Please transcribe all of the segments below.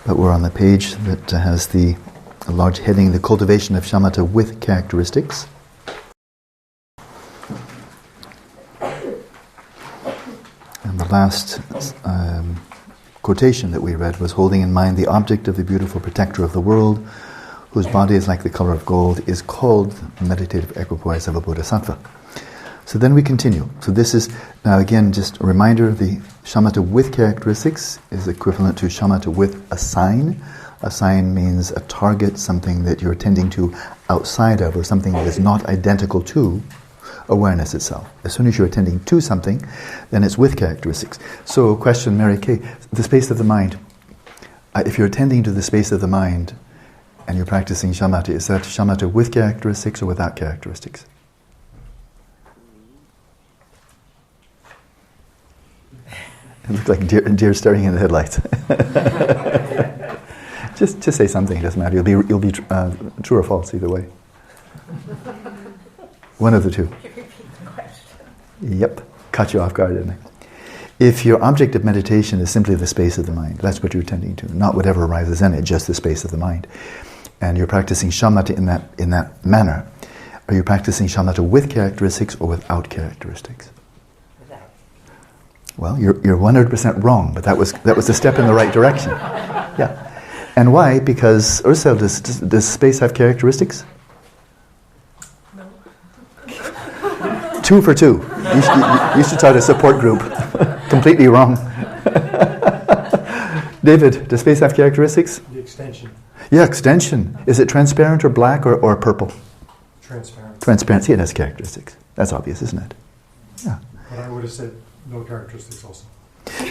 but we're on the page that has the large heading, The Cultivation of Shamatha with Characteristics. And the last quotation that we read was, holding in mind the object of the beautiful protector of the world, whose body is like the color of gold, is called the meditative equipoise of a bodhisattva. So then we continue. So this is, now again, just a reminder, the shamatha with characteristics is equivalent to shamatha with a sign. A sign means a target, something that you're tending to outside of, or something that is not identical to awareness itself. As soon as you're attending to something, then it's with characteristics. So question, Mary Kay, the space of the mind. If you're attending to the space of the mind and you're practicing shamatha, is that shamatha with characteristics or without characteristics? It looked like deer staring in the headlights. just say something, it doesn't matter. You'll be true or false either way. One of the two. Yep, caught you off guard, didn't I? If your object of meditation is simply the space of the mind, that's what you're tending to, not whatever arises in it, just the space of the mind, and you're practicing shamatha in that manner, are you practicing shamatha with characteristics or without characteristics? Without. Well, you're 100% wrong, but that was a step in the right direction. Yeah. And why? Because, Ursula, does space have characteristics? 2 for 2. You should start a support group. Completely wrong. David, does space have characteristics? The extension. Yeah, extension. Is it transparent or black or purple? Transparent. Transparency, it has characteristics. That's obvious, isn't it? Yeah. But I would have said no characteristics also.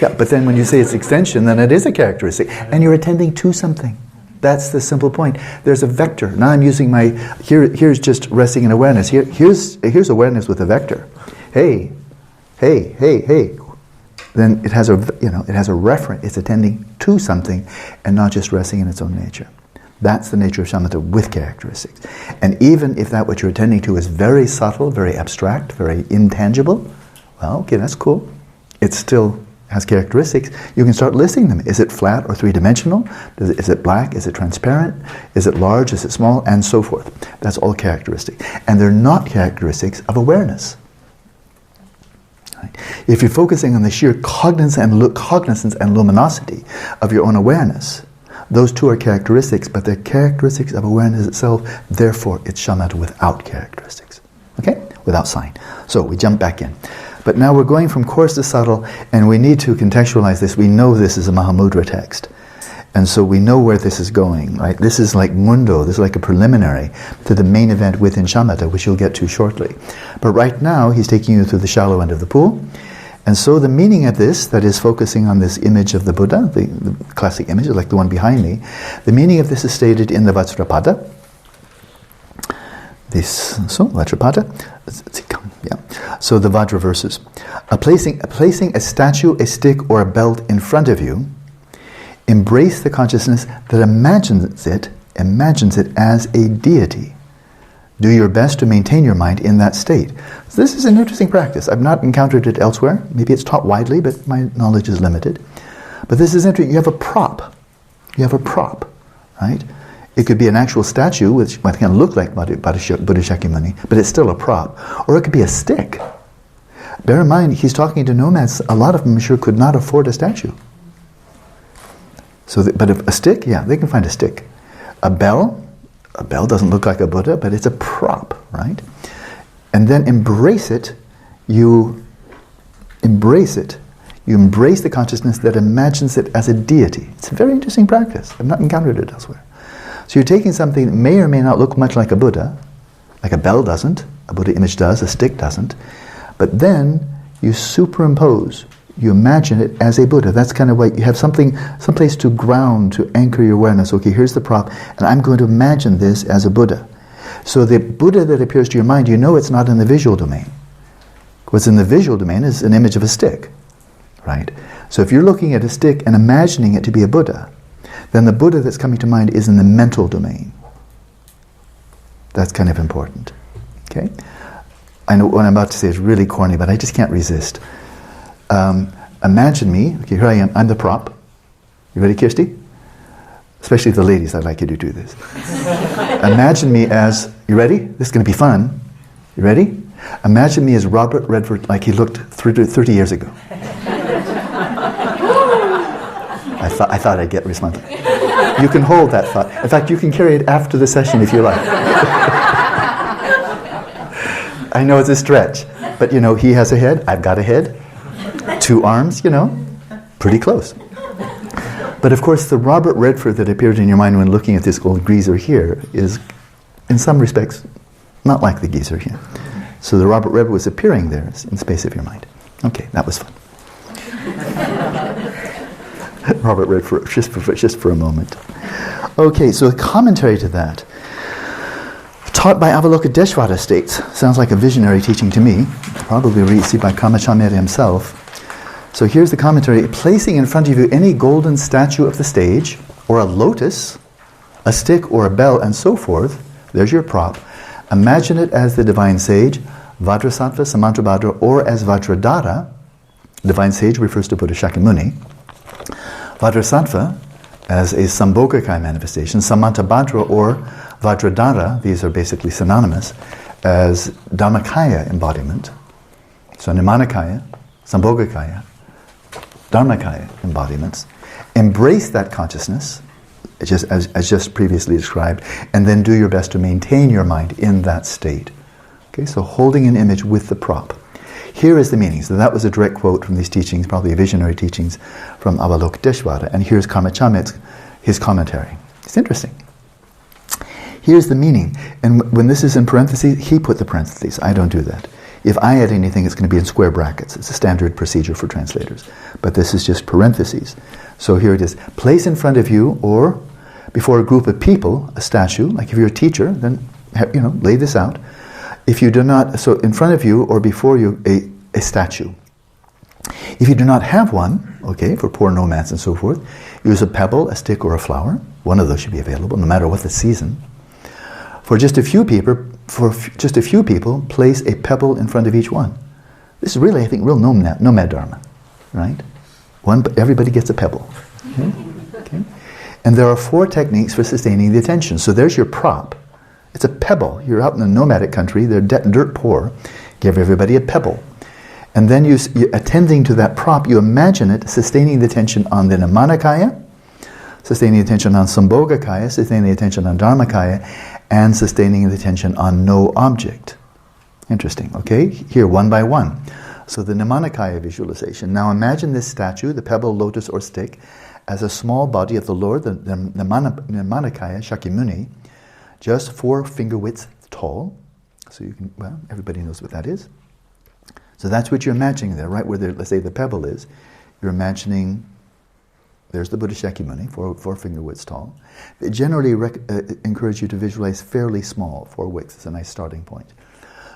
Yeah, but then when you say it's extension, then it is a characteristic. And you're attending to something. That's the simple point. There's a vector. Now I'm using here's just resting in awareness. Here's awareness with a vector. Hey. Then it has a referent. It's attending to something and not just resting in its own nature. That's the nature of shamatha with characteristics. And even if that what you're attending to is very subtle, very abstract, very intangible, well, okay, that's cool. It still has characteristics. You can start listing them. Is it flat or three-dimensional? Is it black? Is it transparent? Is it large? Is it small? And so forth. That's all characteristic. And they're not characteristics of awareness. Right? If you're focusing on the sheer cognizance and luminosity of your own awareness, those two are characteristics, but they're characteristics of awareness itself. Therefore, it's shamatha without characteristics. Okay? Without sign. So we jump back in. But now we're going from coarse to subtle, and we need to contextualize this. We know this is a Mahamudra text. And so we know where this is going, right? This is like mundo, this is like a preliminary to the main event within shamatha, which you'll get to shortly. But right now, he's taking you through the shallow end of the pool. And so the meaning of this, that is focusing on this image of the Buddha, the classic image, like the one behind me, the meaning of this is stated in the Vajrapada. Vajrapada. Yeah. So the Vajra verses. Placing a statue, a stick, or a belt in front of you, embrace the consciousness that imagines it as a deity. Do your best to maintain your mind in that state. So this is an interesting practice. I've not encountered it elsewhere. Maybe it's taught widely, but my knowledge is limited. But this is interesting. You have a prop, right? It could be an actual statue, which might kind of look like Buddha Shakyamuni, but it's still a prop. Or it could be a stick. Bear in mind, he's talking to nomads. A lot of them, I'm sure, could not afford a statue. But if a stick, yeah, they can find a stick. A bell doesn't look like a Buddha, but it's a prop, right? And then embrace it. You embrace the consciousness that imagines it as a deity. It's a very interesting practice. I've not encountered it elsewhere. So you're taking something that may or may not look much like a Buddha, like a bell doesn't, a Buddha image does, a stick doesn't, but then you superimpose, you imagine it as a Buddha. That's kind of like you have someplace to ground, to anchor your awareness. Okay, here's the prop, and I'm going to imagine this as a Buddha. So the Buddha that appears to your mind, you know it's not in the visual domain. What's in the visual domain is an image of a stick, right? So if you're looking at a stick and imagining it to be a Buddha, then the Buddha that's coming to mind is in the mental domain. That's kind of important. Okay? I know what I'm about to say is really corny, but I just can't resist. Imagine me, okay, here I am, I'm the prop. You ready, Kirsty? Especially the ladies, I'd like you to do this. Imagine me as, you ready? This is going to be fun. You ready? Imagine me as Robert Redford, like he looked 30 years ago. I thought I'd get responsive. You can hold that thought. In fact, you can carry it after the session if you like. I know it's a stretch, but you know, he has a head, I've got a head, 2 arms, you know, pretty close. But of course, the Robert Redford that appeared in your mind when looking at this old geezer here is, in some respects, not like the geezer here. So the Robert Redford was appearing there in the space of your mind. Okay, that was fun. Robert Redford, just for a moment. Okay, so a commentary to that. Taught by Avalokiteshvara states, sounds like a visionary teaching to me, probably received by Karma Chagmé himself. So here's the commentary. Placing in front of you any golden statue of the stage, or a lotus, a stick or a bell, and so forth, there's your prop. Imagine it as the divine sage, Vajrasattva, Samantabhadra, or as Vajradhara. Divine sage refers to Buddha Shakyamuni. Vajrasattva as a Sambhogakaya manifestation, Samantabhadra or Vajradhara, these are basically synonymous, as Dharmakaya embodiment. So Nimanakaya, Sambhogakaya, Dharmakaya embodiments. Embrace that consciousness, just as just previously described, and then do your best to maintain your mind in that state. Okay, so holding an image with the prop. Here is the meaning. So that was a direct quote from these teachings, probably visionary teachings from Avalokiteshvara. And here's Karma Chagmé's, his commentary. It's interesting. Here's the meaning. And when this is in parentheses, he put the parentheses. I don't do that. If I add anything, it's going to be in square brackets. It's a standard procedure for translators. But this is just parentheses. So here it is. Place in front of you or before a group of people a statue. Like if you're a teacher, then lay this out. If you do not, so in front of you or before you, a statue. If you do not have one, okay, for poor nomads and so forth, use a pebble, a stick, or a flower. One of those should be available, no matter what the season. For just a few people, place a pebble in front of each one. This is really, I think, real nomad dharma, right? Everybody gets a pebble. Okay? And there are 4 techniques for sustaining the attention. So there's your prop. It's a pebble. You're out in the nomadic country, they're dirt poor. Give everybody a pebble. And then you attending to that prop, you imagine it sustaining the attention on the Nimanakaya, sustaining the attention on Sambhogakaya, sustaining the attention on Dharmakaya, and sustaining the attention on no object. Interesting, okay? Here, one by one. So the Nimanakaya visualization. Now imagine this statue, the pebble, lotus, or stick, as a small body of the Lord, the Nimanakaya, Shakyamuni, just 4 finger widths tall. So you can, everybody knows what that is. So that's what you're imagining there, right where let's say the pebble is. You're imagining, there's the Buddha Shakyamuni, 4 finger widths tall. They generally encourage you to visualize fairly small, 4 widths. It's a nice starting point.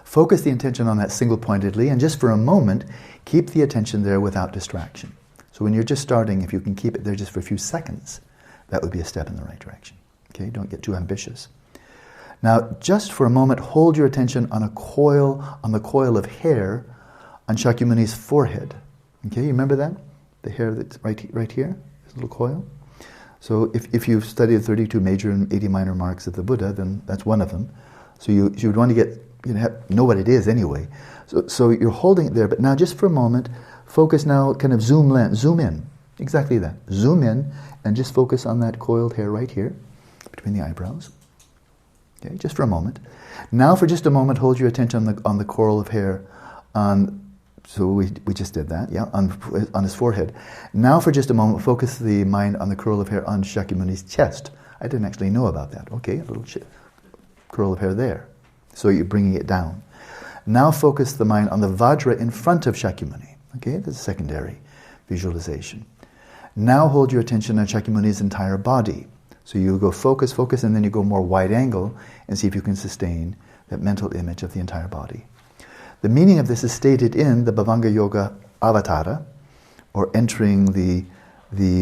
Focus the attention on that single-pointedly, and just for a moment, keep the attention there without distraction. So when you're just starting, if you can keep it there just for a few seconds, that would be a step in the right direction. Okay, don't get too ambitious. Now, just for a moment, hold your attention on the coil of hair on Shakyamuni's forehead. Okay, you remember that? The hair that's right here, this little coil. So if you've studied 32 major and 80 minor marks of the Buddha, then that's one of them. So you would want to know what it is anyway. So you're holding it there, but now just for a moment, focus now, kind of zoom in. Exactly that. Zoom in and just focus on that coiled hair right here, between the eyebrows. Okay, just for a moment. Now for just a moment, hold your attention on the coil of hair so we just did that, yeah, on his forehead. Now for just a moment, focus the mind on the curl of hair on Shakyamuni's chest. I didn't actually know about that. Okay, a little curl of hair there. So you're bringing it down. Now focus the mind on the Vajra in front of Shakyamuni. Okay, that's a secondary visualization. Now hold your attention on Shakyamuni's entire body. So you go focus, and then you go more wide angle and see if you can sustain that mental image of the entire body. The meaning of this is stated in the Bhavanga Yoga Avatara, or entering the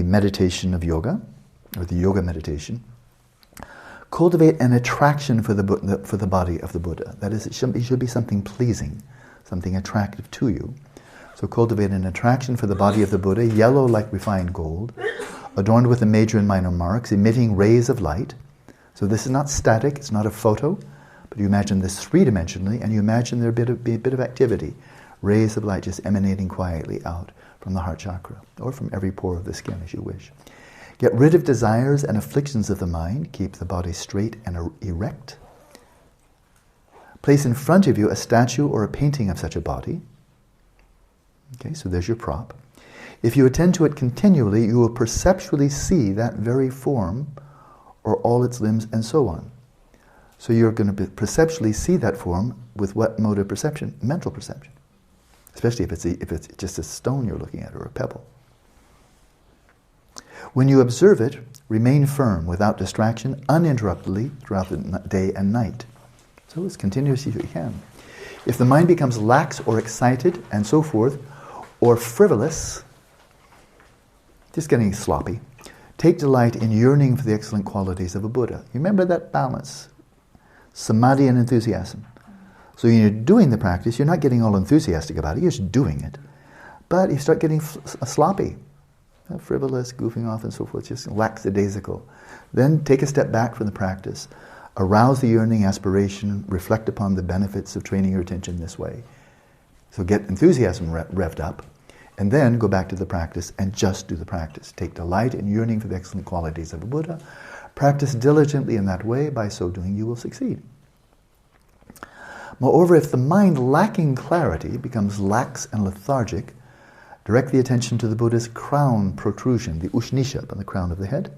meditation of yoga, or the yoga meditation. Cultivate an attraction for the body of the Buddha. That is, it should be something pleasing, something attractive to you. So cultivate an attraction for the body of the Buddha, yellow like refined gold, adorned with the major and minor marks, emitting rays of light. So this is not static, it's not a photo, but you imagine this three-dimensionally, and you imagine there be a bit of activity, rays of light just emanating quietly out from the heart chakra, or from every pore of the skin as you wish. Get rid of desires and afflictions of the mind, keep the body straight and erect. Place in front of you a statue or a painting of such a body. Okay, so there's your prop. If you attend to it continually, you will perceptually see that very form, or all its limbs, and so on. So you're going to perceptually see that form with what mode of perception? Mental perception. Especially if it's just a stone you're looking at, or a pebble. When you observe it, remain firm, without distraction, uninterruptedly throughout the day and night. So as continuously as you can. If the mind becomes lax or excited, and so forth, or frivolous, just getting sloppy, take delight in yearning for the excellent qualities of a Buddha. You remember that balance, samadhi and enthusiasm. So when you're doing the practice, you're not getting all enthusiastic about it, you're just doing it. But you start getting sloppy, frivolous, goofing off and so forth, just lackadaisical. Then take a step back from the practice, arouse the yearning, aspiration, reflect upon the benefits of training your attention this way. So get enthusiasm revved up, and then go back to the practice and just do the practice. Take delight in yearning for the excellent qualities of a Buddha. Practice diligently in that way. By so doing, you will succeed. Moreover, if the mind lacking clarity becomes lax and lethargic, direct the attention to the Buddha's crown protrusion, the Ushnisha, on the crown of the head.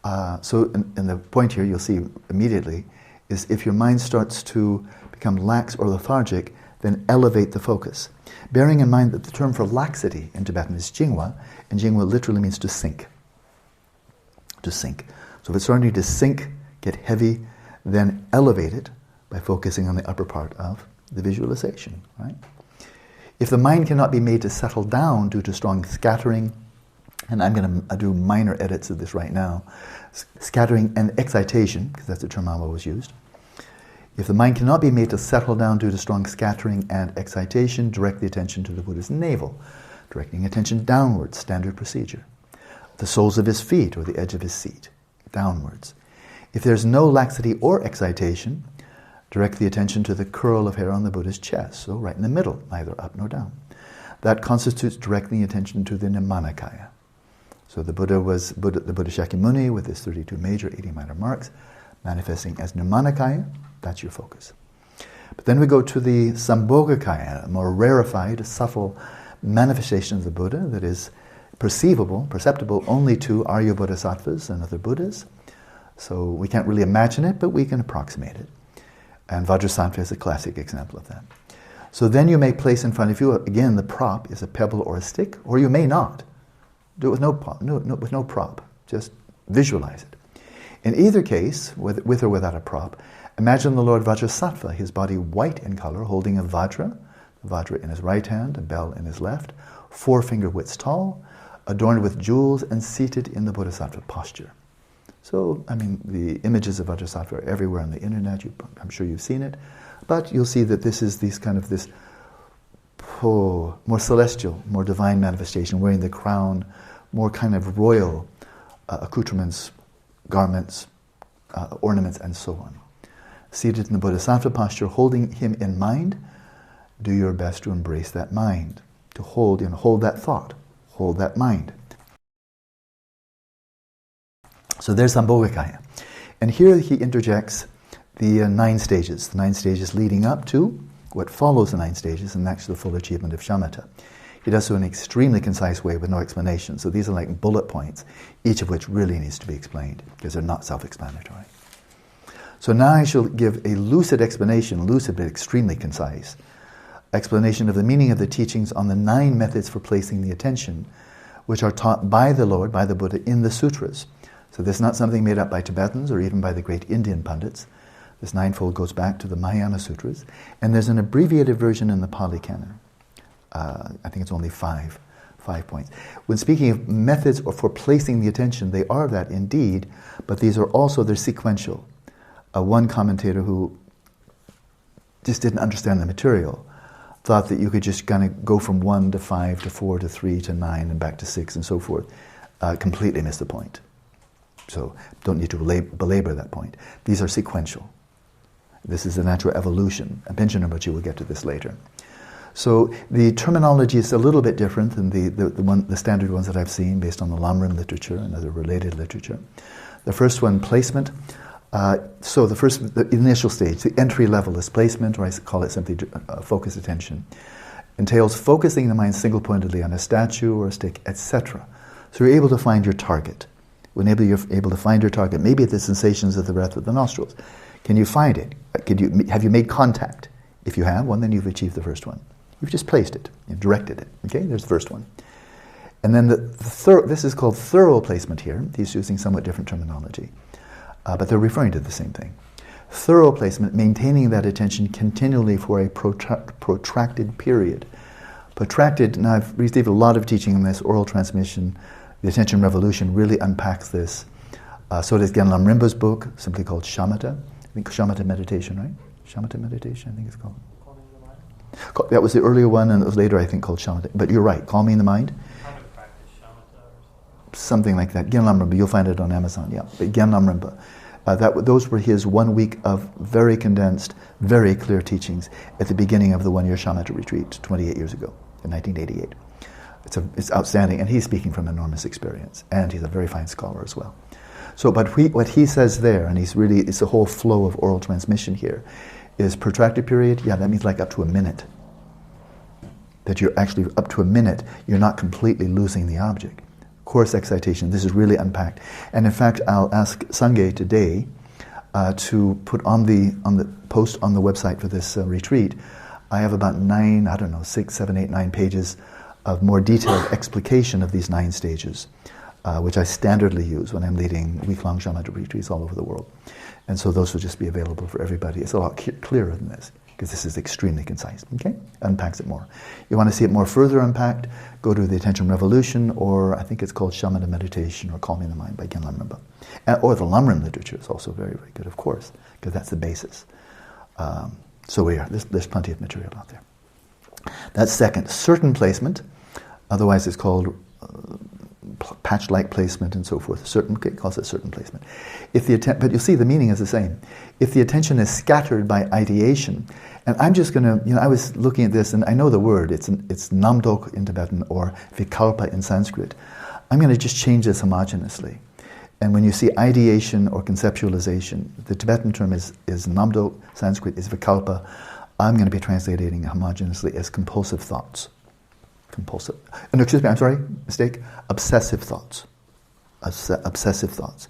And the point here you'll see immediately is if your mind starts to become lax or lethargic, then elevate the focus. Bearing in mind that the term for laxity in Tibetan is jingwa, and jingwa literally means to sink. To sink. So if it's starting to sink, get heavy, then elevate it by focusing on the upper part of the visualization, right? If the mind cannot be made to settle down due to strong scattering, and I'm going to do minor edits of this right now, scattering and excitation, because that's the term I've always used. If the mind cannot be made to settle down due to strong scattering and excitation, direct the attention to the Buddha's navel, directing attention downwards, standard procedure. The soles of his feet, or the edge of his seat, downwards. If there's no laxity or excitation, direct the attention to the curl of hair on the Buddha's chest, so right in the middle, neither up nor down. That constitutes directing attention to the Dharmakaya. So the Buddha was the Buddha Shakyamuni with his 32 major, 80 minor marks, manifesting as Dharmakaya. That's your focus. But then we go to the Sambhogakaya, a more rarefied, subtle manifestation of the Buddha that is perceptible only to Arya Bodhisattvas and other Buddhas. So we can't really imagine it, but we can approximate it. And Vajrasattva is a classic example of that. So then you may place in front of you, again, the prop is a pebble or a stick, or you may not. Do it with no prop. Just visualize it. In either case, with or without a prop, imagine the Lord Vajrasattva, his body white in color, holding a vajra, the vajra in his right hand, a bell in his left, 4 finger widths tall, adorned with jewels and seated in the Bodhisattva posture. So, I mean, the images of Vajrasattva are everywhere on the internet. I'm sure you've seen it. But you'll see that this is this more celestial, more divine manifestation, wearing the crown, more kind of royal accoutrements, garments, ornaments, and so on. Seated in the Bodhisattva posture, holding him in mind, do your best to embrace that mind, to hold that thought, hold that mind. So there's Sambhogakaya. And here he interjects the 9 stages, the 9 stages leading up to what follows the 9 stages, and that's the full achievement of Shamatha. He does so in an extremely concise way with no explanation. So these are like bullet points, each of which really needs to be explained because they're not self-explanatory. So now I shall give a lucid explanation, lucid but extremely concise, explanation of the meaning of the teachings on the 9 methods for placing the attention, which are taught by the Lord, by the Buddha, in the sutras. So this is not something made up by Tibetans or even by the great Indian pundits. This 9-fold goes back to the Mahayana Sutras, and there's an abbreviated version in the Pali Canon. I think it's only 5 points. When speaking of methods for placing the attention, they are that indeed, but they're sequential. One commentator who just didn't understand the material thought that you could just kind of go from 1 to 5 to 4 to 3 to 9 and back to 6 and so forth. completely miss the point. So don't need to belabor that point. These are sequential. This is the natural evolution. And Panchen Lozang will get to this later. So the terminology is a little bit different than the standard ones that I've seen based on the Lamrim literature and other related literature. The first one, placement. So the initial stage, the entry level is placement, or I call it simply focused attention. Entails focusing the mind single-pointedly on a statue or a stick, etc. So you're able to find your target. Whenever you're able to find your target, maybe the sensations of the breath with the nostrils. Can you find it? Have you made contact? If you have, well, then you've achieved the first one. You've just placed it, you've directed it. Okay, there's the first one. And then this is called thorough placement here. He's using somewhat different terminology, but they're referring to the same thing. Thorough placement, maintaining that attention continually for a protracted period. Protracted, now I've received a lot of teaching on this, oral transmission. The Attention Revolution really unpacks this. So does Genlam Rinpo's book, simply called Shamatha. I think Shamatha meditation, right? Shamatha meditation, I think it's called. Calming the mind? That was the earlier one, and it was later, I think, called Shamatha. But you're right, Calming the Mind. How to practice shamatha or Something like that. Genlam Rinpa, you'll find it on Amazon, yeah. But Genlam Rinpa. Those were his 1 week of very condensed, very clear teachings at the beginning of the one-year Shamatha retreat 28 years ago, in 1988. It's outstanding, and he's speaking from enormous experience, and he's a very fine scholar as well. So, but what he says there, and it's a whole flow of oral transmission here, is protracted period, yeah, that means like up to a minute. That you're actually, up to a minute, you're not completely losing the object. Coarse excitation, this is really unpacked. And in fact, I'll ask Sangye today to put on the post on the website for this retreat. I have about 6, 7, 8, 9 pages of more detailed explication of these 9 stages, which I standardly use when I'm leading week-long Shamatha retreats all over the world. And so those will just be available for everybody. It's a lot clearer than this, because this is extremely concise, okay? Unpacks it more. You want to see it more further unpacked, go to the Attention Revolution, or I think it's called Shamatha Meditation, or Calming the Mind by Genlam Rinpa. Or the Lamrim literature is also very, very good, of course, because that's the basis. So there's plenty of material out there. That's second. Certain placement, otherwise it's called patch-like placement and so forth. It calls it certain placement. But you'll see the meaning is the same. If the attention is scattered by ideation, and I'm just going to, I was looking at this and I know the word, it's namdok in Tibetan or vikalpa in Sanskrit. I'm going to just change this homogeneously. And when you see ideation or conceptualization, the Tibetan term is namdok, Sanskrit is vikalpa. I'm going to be translating homogeneously as compulsive thoughts. No, excuse me, I'm sorry, mistake. Obsessive thoughts. Obsessive thoughts.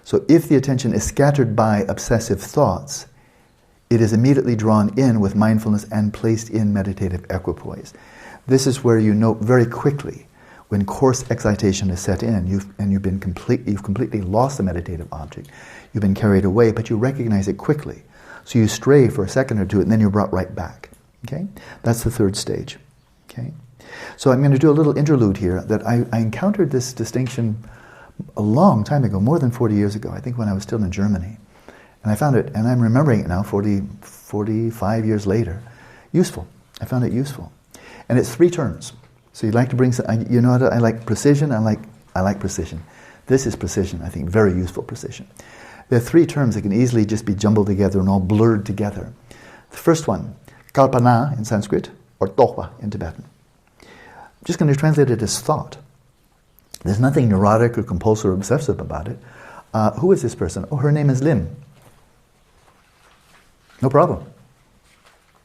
So if the attention is scattered by obsessive thoughts, it is immediately drawn in with mindfulness and placed in meditative equipoise. This is where you know very quickly when coarse excitation is set in, you've completely lost the meditative object. You've been carried away, but you recognize it quickly. So you stray for a second or two, and then you're brought right back. Okay, that's the third stage. Okay, so I'm going to do a little interlude here. That I encountered this distinction a long time ago, more than 40 years ago. I think when I was still in Germany, and I found it, and I'm remembering it now, 45 years later. Useful. I found it useful, and it's 3 terms. So you'd like to bring some. I like precision. I like precision. This is precision. I think very useful precision. There are 3 terms that can easily just be jumbled together and all blurred together. The first one, kalpana in Sanskrit, or tohwa in Tibetan. I'm just going to translate it as thought. There's nothing neurotic or compulsive or obsessive about it. Who is this person? Oh, her name is Lim. No problem.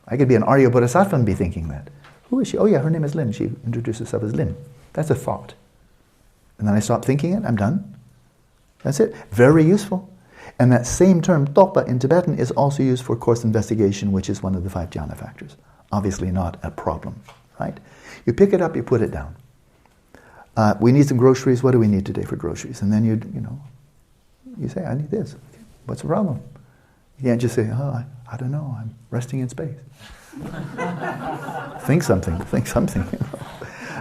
I could be an Arya Bodhisattva and be thinking that. Who is she? Oh yeah, her name is Lim. She introduced herself as Lim. That's a thought. And then I stop thinking it, I'm done. That's it. Very useful. And that same term, topa, in Tibetan is also used for course investigation, which is one of the 5 jhana factors. Obviously not a problem, right? You pick it up, you put it down. We need some groceries. What do we need today for groceries? And then you say, I need this. Okay. What's the problem? You can't just say, I don't know, I'm resting in space. Think something.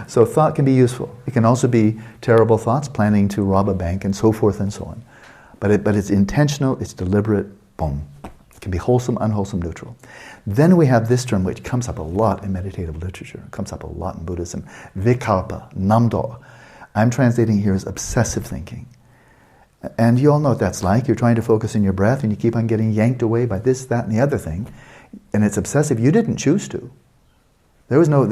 So thought can be useful. It can also be terrible thoughts, planning to rob a bank and so forth and so on. But it's intentional, it's deliberate, boom. It can be wholesome, unwholesome, neutral. Then we have this term which comes up a lot in meditative literature, comes up a lot in Buddhism, vikalpa, namdo. I'm translating here as obsessive thinking. And you all know what that's like. You're trying to focus on your breath and you keep on getting yanked away by this, that, and the other thing. And it's obsessive. You didn't choose to. There was no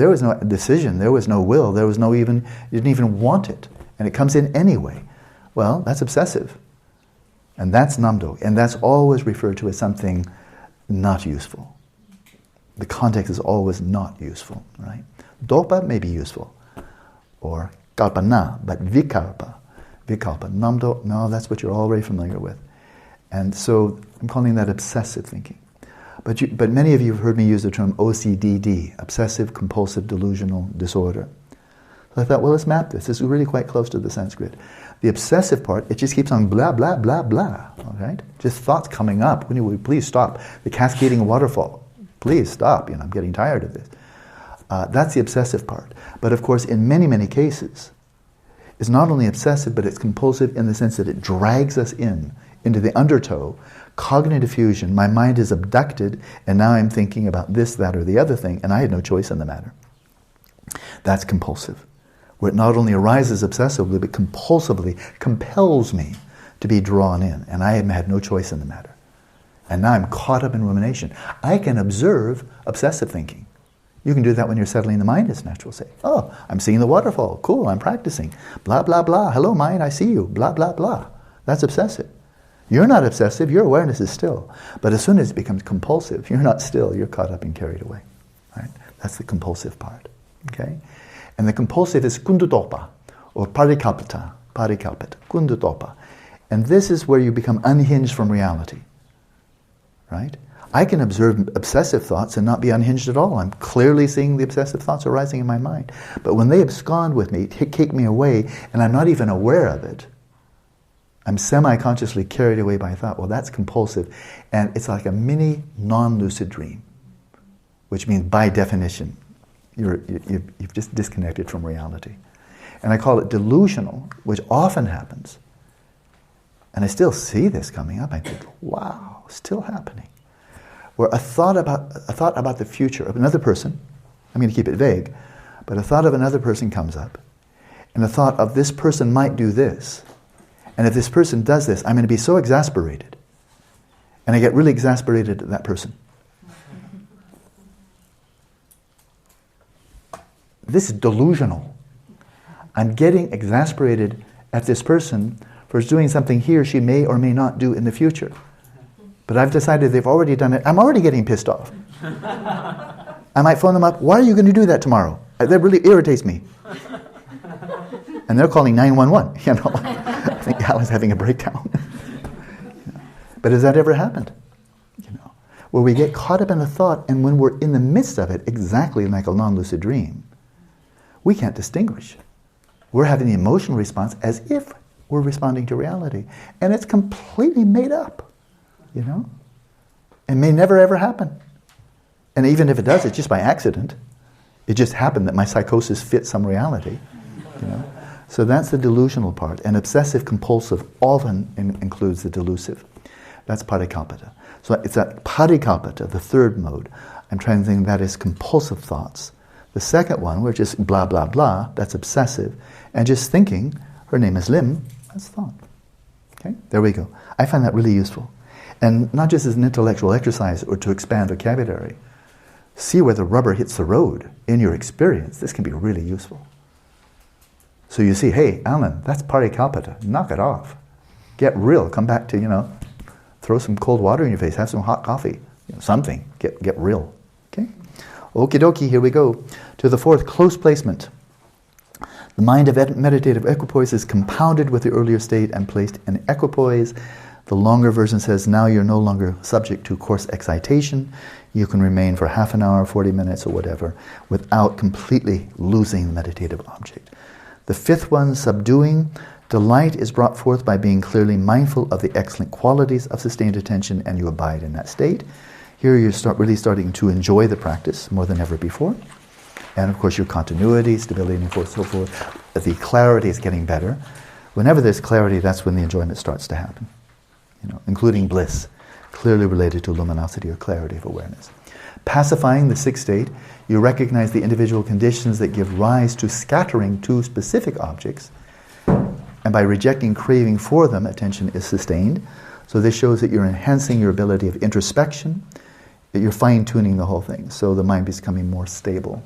decision. There was no will. There was you didn't even want it. And it comes in anyway. Well, that's obsessive. And that's namdo. And that's always referred to as something not useful. The context is always not useful, right? Dopa may be useful. Or kalpana, but vikalpa, namdo, no, that's what you're already familiar with. And so I'm calling that obsessive thinking. But many of you have heard me use the term OCDD, obsessive compulsive delusional disorder. So I thought, well, let's map this. This is really quite close to the Sanskrit. The obsessive part, it just keeps on blah, blah, blah, blah, all right? Just thoughts coming up. Will you please stop? The cascading waterfall. Please stop, I'm getting tired of this. That's the obsessive part. But of course, in many, many cases, it's not only obsessive, but it's compulsive in the sense that it drags us into the undertow, cognitive fusion. My mind is abducted, and now I'm thinking about this, that, or the other thing, and I had no choice in the matter. That's compulsive, where it not only arises obsessively, but compulsively compels me to be drawn in, and I had no choice in the matter. And now I'm caught up in rumination. I can observe obsessive thinking. You can do that when you're settling the mind, as natural say. Oh, I'm seeing the waterfall. Cool, I'm practicing. Blah, blah, blah. Hello, mind, I see you. Blah, blah, blah. That's obsessive. You're not obsessive. Your awareness is still. But as soon as it becomes compulsive, you're not still. You're caught up and carried away. Right? That's the compulsive part. Okay? And the compulsive is kundutopa, or parikalpita, kundutopa. And this is where you become unhinged from reality. Right? I can observe obsessive thoughts and not be unhinged at all. I'm clearly seeing the obsessive thoughts arising in my mind. But when they abscond with me, take me away, and I'm not even aware of it, I'm semi-consciously carried away by thought. Well, that's compulsive. And it's like a mini non-lucid dream, which means by definition, you've just disconnected from reality. And I call it delusional, which often happens. And I still see this coming up. I think, wow, still happening. Where a thought about the future of another person, I'm going to keep it vague, but a thought of another person comes up, and the thought of this person might do this, and if this person does this, I'm going to be so exasperated, and I get really exasperated at that person. This is delusional. I'm getting exasperated at this person for doing something he or she may or may not do in the future. But I've decided they've already done it. I'm already getting pissed off. I might phone them up, why are you going to do that tomorrow? That really irritates me. And they're calling 911. I think Alan's having a breakdown. But has that ever happened? Where we get caught up in a thought, and when we're in the midst of it, exactly like a non-lucid dream, we can't distinguish. We're having the emotional response as if we're responding to reality. And it's completely made up. It may never ever happen. And even if it does, it's just by accident. It just happened that my psychosis fits some reality. So that's the delusional part. And obsessive compulsive often includes the delusive. That's parikalpita. So it's that parikalpita, the third mode. I'm translating that as compulsive thoughts. The second one, which is blah, blah, blah, that's obsessive. And just thinking, her name is Lim, that's thought. Okay, there we go. I find that really useful. And not just as an intellectual exercise or to expand vocabulary. See where the rubber hits the road in your experience. This can be really useful. So you see, hey, Alan, that's parikalpita. Knock it off. Get real. Come back to, throw some cold water in your face. Have some hot coffee. Something. Get real. Okay? Okie dokie, here we go. To the fourth, close placement. The mind of meditative equipoise is compounded with the earlier state and placed in equipoise. The longer version says, now you're no longer subject to coarse excitation. You can remain for half an hour, 40 minutes, or whatever, without completely losing the meditative object. The fifth one, subduing. Delight is brought forth by being clearly mindful of the excellent qualities of sustained attention, and you abide in that state. Here you're really starting to enjoy the practice more than ever before. And of course your continuity, stability, and so forth. The clarity is getting better. Whenever there's clarity, that's when the enjoyment starts to happen. Including bliss, clearly related to luminosity or clarity of awareness. Pacifying, the sixth state, you recognize the individual conditions that give rise to scattering to specific objects, And by rejecting craving for them, attention is sustained. So this shows that you're enhancing your ability of introspection, that you're fine-tuning the whole thing, so the mind is becoming more stable.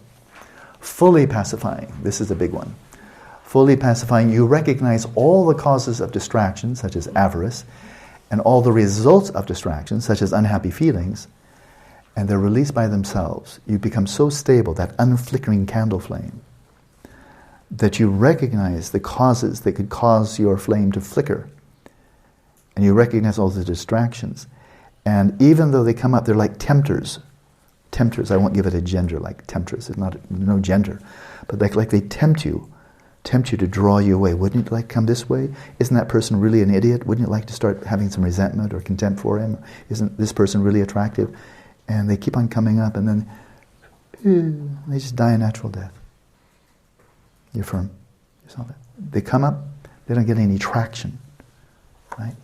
Fully pacifying, this is a big one. Fully pacifying, you recognize all the causes of distraction, such as avarice, and all the results of distraction, such as unhappy feelings, and they're released by themselves. You become so stable, that unflickering candle flame, that you recognize the causes that could cause your flame to flicker. And you recognize all the distractions. And even though they come up, they're like tempters. Tempters, I won't give it a gender, like temptress, it's not, no gender. But like they tempt you to draw you away. Wouldn't you like to come this way? Isn't that person really an idiot? Wouldn't you like to start having some resentment or contempt for him? Isn't this person really attractive? And they keep on coming up, and then they just die a natural death. You're firm. You saw that? They come up, they don't get any traction. Right?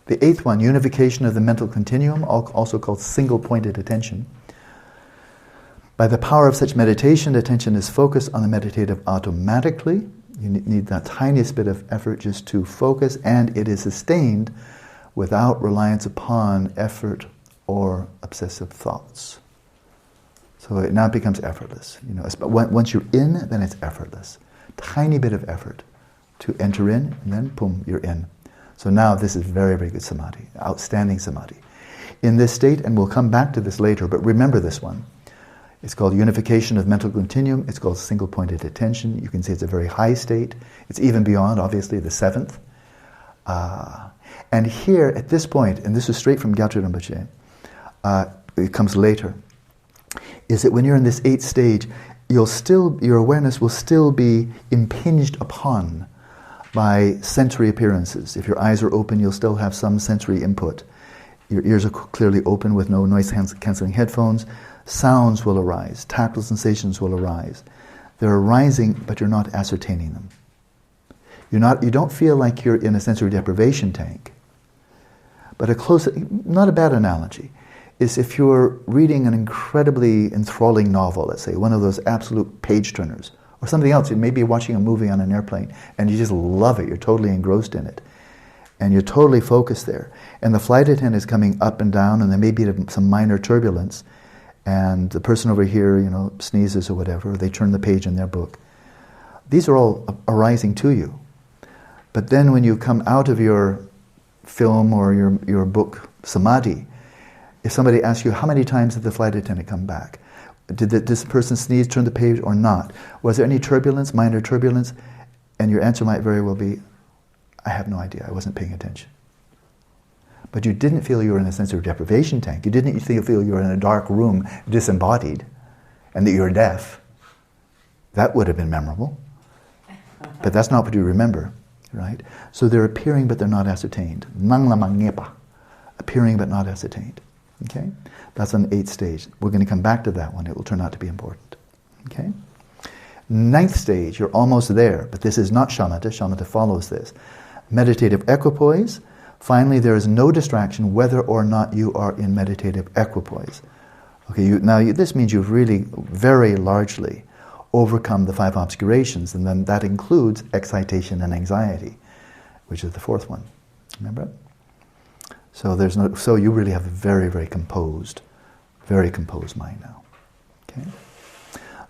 The eighth one, unification of the mental continuum, also called single-pointed attention. By the power of such meditation, attention is focused on the meditative automatically. You need that tiniest bit of effort just to focus, and it is sustained without reliance upon effort or obsessive thoughts. So it now becomes effortless. Once you're in, then it's effortless. Tiny bit of effort to enter in, and then boom, you're in. So now this is very, very good samadhi, outstanding samadhi. In this state, and we'll come back to this later, but remember this one. It's called unification of mental continuum. It's called single-pointed attention. You can see it's a very high state. It's even beyond, obviously, the seventh. And here, at this point, and this is straight from Gyaltsen Rinpoche, it comes later, is that when you're in this eighth stage, your awareness will still be impinged upon by sensory appearances. If your eyes are open, you'll still have some sensory input. Your ears are clearly open with no noise-canceling headphones. Sounds will arise. Tactile sensations will arise. They're arising, but you're not ascertaining them. You don't feel like you're in a sensory deprivation tank. But not a bad analogy, is if you're reading an incredibly enthralling novel, let's say, one of those absolute page-turners, or something else. You may be watching a movie on an airplane, and you just love it. You're totally engrossed in it. And you're totally focused there. And the flight attendant is coming up and down, and there may be some minor turbulence, and the person over here, sneezes or whatever, they turn the page in their book. These are all arising to you. But then when you come out of your film or your book samadhi, if somebody asks you, how many times did the flight attendant come back? Did this person sneeze, turn the page, or not? Was there any turbulence, minor turbulence? And your answer might very well be, I have no idea, I wasn't paying attention. But you didn't feel you were in a sensory deprivation tank. You didn't feel you were in a dark room, disembodied, and that you were deaf. That would have been memorable. But that's not what you remember, right? So they're appearing, but they're not ascertained. Nang lamang ngepa, appearing but not ascertained. Okay? That's on the eighth stage. We're going to come back to that one. It will turn out to be important. Okay? Ninth stage, you're almost there, but this is not shamatha. Shamatha follows this. Meditative equipoise. Finally, there is no distraction whether or not you are in meditative equipoise. Okay, this means you've really very largely overcome the five obscurations, and then that includes excitation and anxiety, which is the fourth one. Remember it? So you really have a very, very composed mind now. Okay?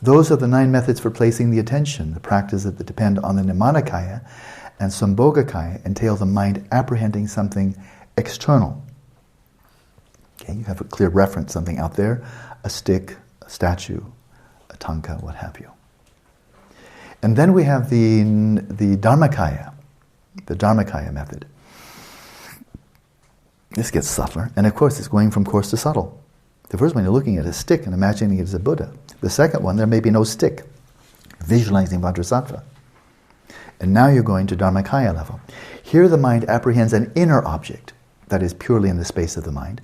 Those are the 9 methods for placing the attention. The practices that depend on the Nirmanakaya and Sambhogakaya entail the mind apprehending something external. Okay, you have a clear reference, something out there, a stick, a statue, a tanka, what have you. And then we have the Dharmakaya, the Dharmakaya method. This gets subtler, and of course it's going from coarse to subtle. The first one, you're looking at a stick and imagining it as a Buddha. The second one, there may be no stick, visualizing Vajrasattva. And now you're going to Dharmakaya level. Here the mind apprehends an inner object that is purely in the space of the mind,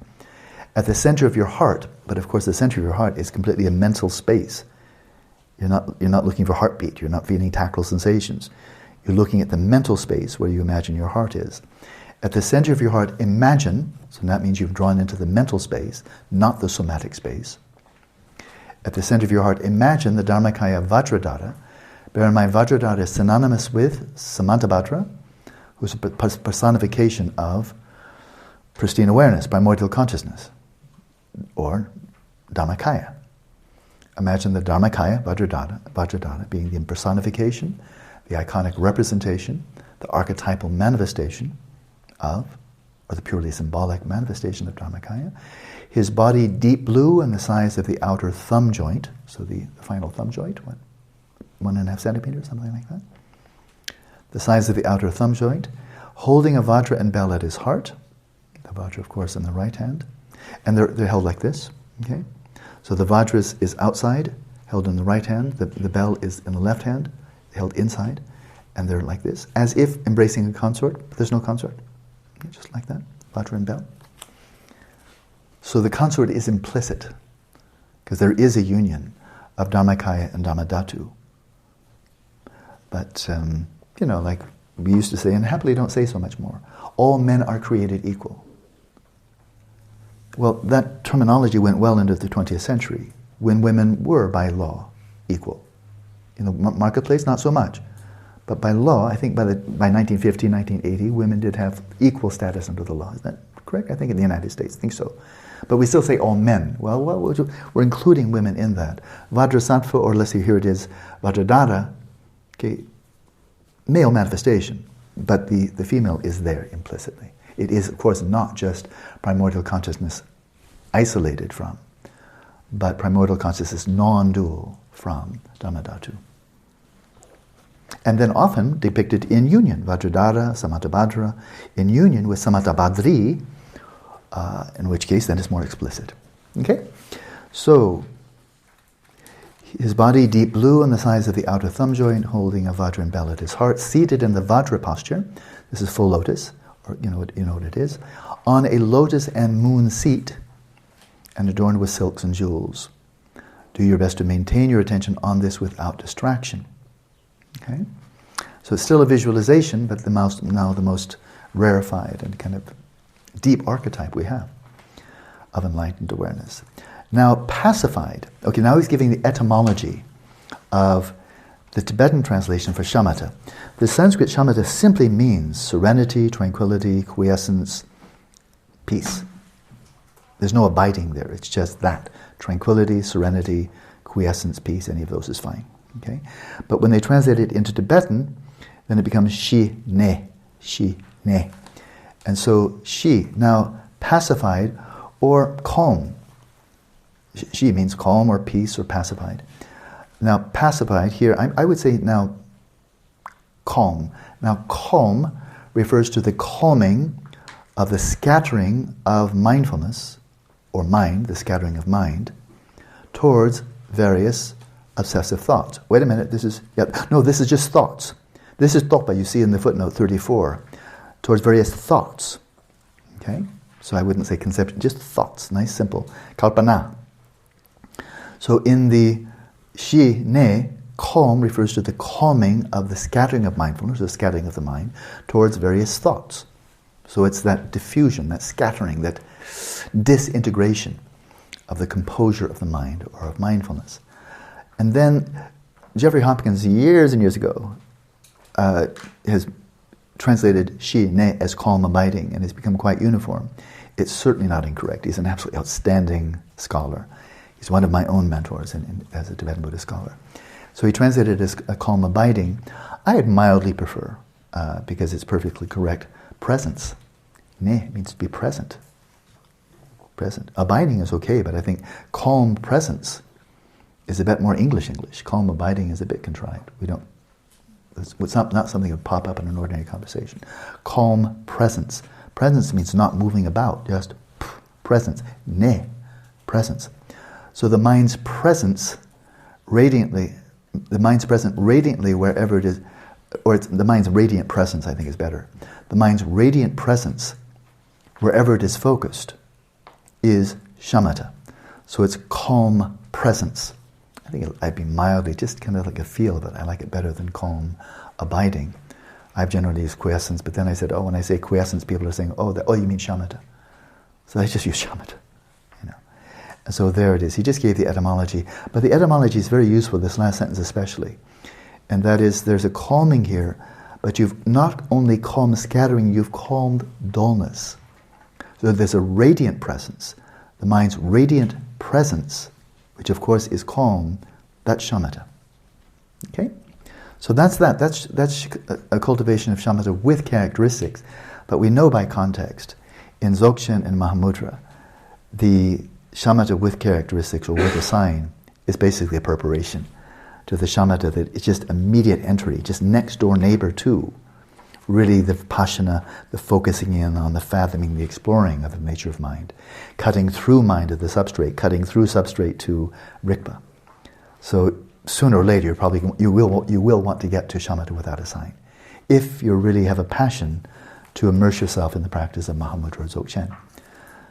at the center of your heart. But of course the center of your heart is completely a mental space. You're not looking for heartbeat, you're not feeling tactile sensations. You're looking at the mental space where you imagine your heart is. At the center of your heart, imagine, so that means you've drawn into the mental space, not the somatic space. At the center of your heart, imagine the Dharmakaya Vajradhara. Bear in mind, Vajradhara is synonymous with Samantabhadra, who's a personification of pristine awareness, primordial consciousness, or Dharmakaya. Imagine the Dharmakaya, Vajradhara, being the personification, the iconic representation, the archetypal manifestation of, or the purely symbolic manifestation of Dharmakaya. His body deep blue and the size of the outer thumb joint, so the final thumb joint, 1.5 centimeters, something like that. The size of the outer thumb joint, holding a Vajra and bell at his heart. The Vajra, of course, in the right hand. And they're held like this, okay? So the Vajra is outside, held in the right hand. The bell is in the left hand, held inside. And they're like this, as if embracing a consort, but there's no consort. Okay, just like that, Vajra and bell. So the consort is implicit, because there is a union of Dharmakaya and Dharmadhatu. But, like we used to say, and happily don't say so much more, all men are created equal. Well, that terminology went well into the 20th century, when women were, by law, equal. In the marketplace, not so much. But by law, I think by 1950, 1980, women did have equal status under the law. Is that correct? I think in the United States, I think so. But we still say all men. Well, we're including women in that. Vajrasattva, or let's see, here it is, Vajradhara, okay, male manifestation, but the female is there implicitly. It is, of course, not just primordial consciousness isolated from, but primordial consciousness non-dual from Dharmadhatu. And then often depicted in union, Vajradhara, Samattabhadra, in union with Samattabhadri, in which case then it's more explicit. Okay? So, his body deep blue on the size of the outer thumb joint, holding a Vajra and bell at his heart, seated in the Vajra posture. This is full lotus, or you know what it is, on a lotus and moon seat, and adorned with silks and jewels. Do your best to maintain your attention on this without distraction. Okay? So it's still a visualization, but the most rarefied and kind of deep archetype we have of enlightened awareness. Now, pacified. Okay, now he's giving the etymology of the Tibetan translation for shamatha. The Sanskrit shamatha simply means serenity, tranquility, quiescence, peace. There's no abiding there. It's just that. Tranquility, serenity, quiescence, peace, any of those is fine. Okay? But when they translate it into Tibetan, then it becomes shi-ne. Shi-ne. And so shi, now pacified or calm. Shi means calm or peace or pacified. Now pacified here, I would say now calm. Now calm refers to the calming of the scattering of mindfulness, or mind, the scattering of mind, towards various obsessive thoughts. Wait a minute, this is just thoughts. This is topa, you see in the footnote 34, towards various thoughts. Okay? So I wouldn't say conception, just thoughts, nice, simple. Kalpana. So in the shi-ne, calm refers to the calming of the scattering of mindfulness, the scattering of the mind, towards various thoughts. So it's that diffusion, that scattering, that disintegration of the composure of the mind or of mindfulness. And then Jeffrey Hopkins, years and years ago, has translated shi-ne as calm abiding, and has become quite uniform. It's certainly not incorrect. He's an absolutely outstanding scholar. He's one of my own mentors as a Tibetan Buddhist scholar. So he translated it as a calm abiding. I'd mildly prefer, because it's perfectly correct, presence. Ne means to be present. Present. Abiding is okay, but I think calm presence is a bit more English. Calm abiding is a bit contrived. It's not something that would pop up in an ordinary conversation. Calm presence. Presence means not moving about, just presence. Ne, presence. So the mind's presence radiantly, wherever it is, or it's the mind's radiant presence, I think is better. The mind's radiant presence, wherever it is focused, is shamatha. So it's calm presence. I think I'd be mildly, just kind of like a feel of it. I like it better than calm abiding. I've generally used quiescence, but then I said, when I say quiescence, people are saying, you mean shamatha. So I just use shamatha. And so there it is. He just gave the etymology. But the etymology is very useful, this last sentence especially. And that is, there's a calming here, But you've not only calmed scattering, you've calmed dullness. So there's a radiant presence. The mind's radiant presence, which of course is calm, that's shamatha. Okay? So that's that. That's a cultivation of shamatha with characteristics. But we know by context, in Dzogchen and Mahamudra, the shamatha with characteristics or with a sign is basically a preparation to the shamatha that it's just immediate entry, just next door neighbor to really the Vipashyana, the focusing in on the fathoming, the exploring of the nature of mind, cutting through mind to the substrate, cutting through substrate to rikpa. So sooner or later, you will want to get to shamatha without a sign, if you really have a passion to immerse yourself in the practice of Mahamudra or Dzogchen.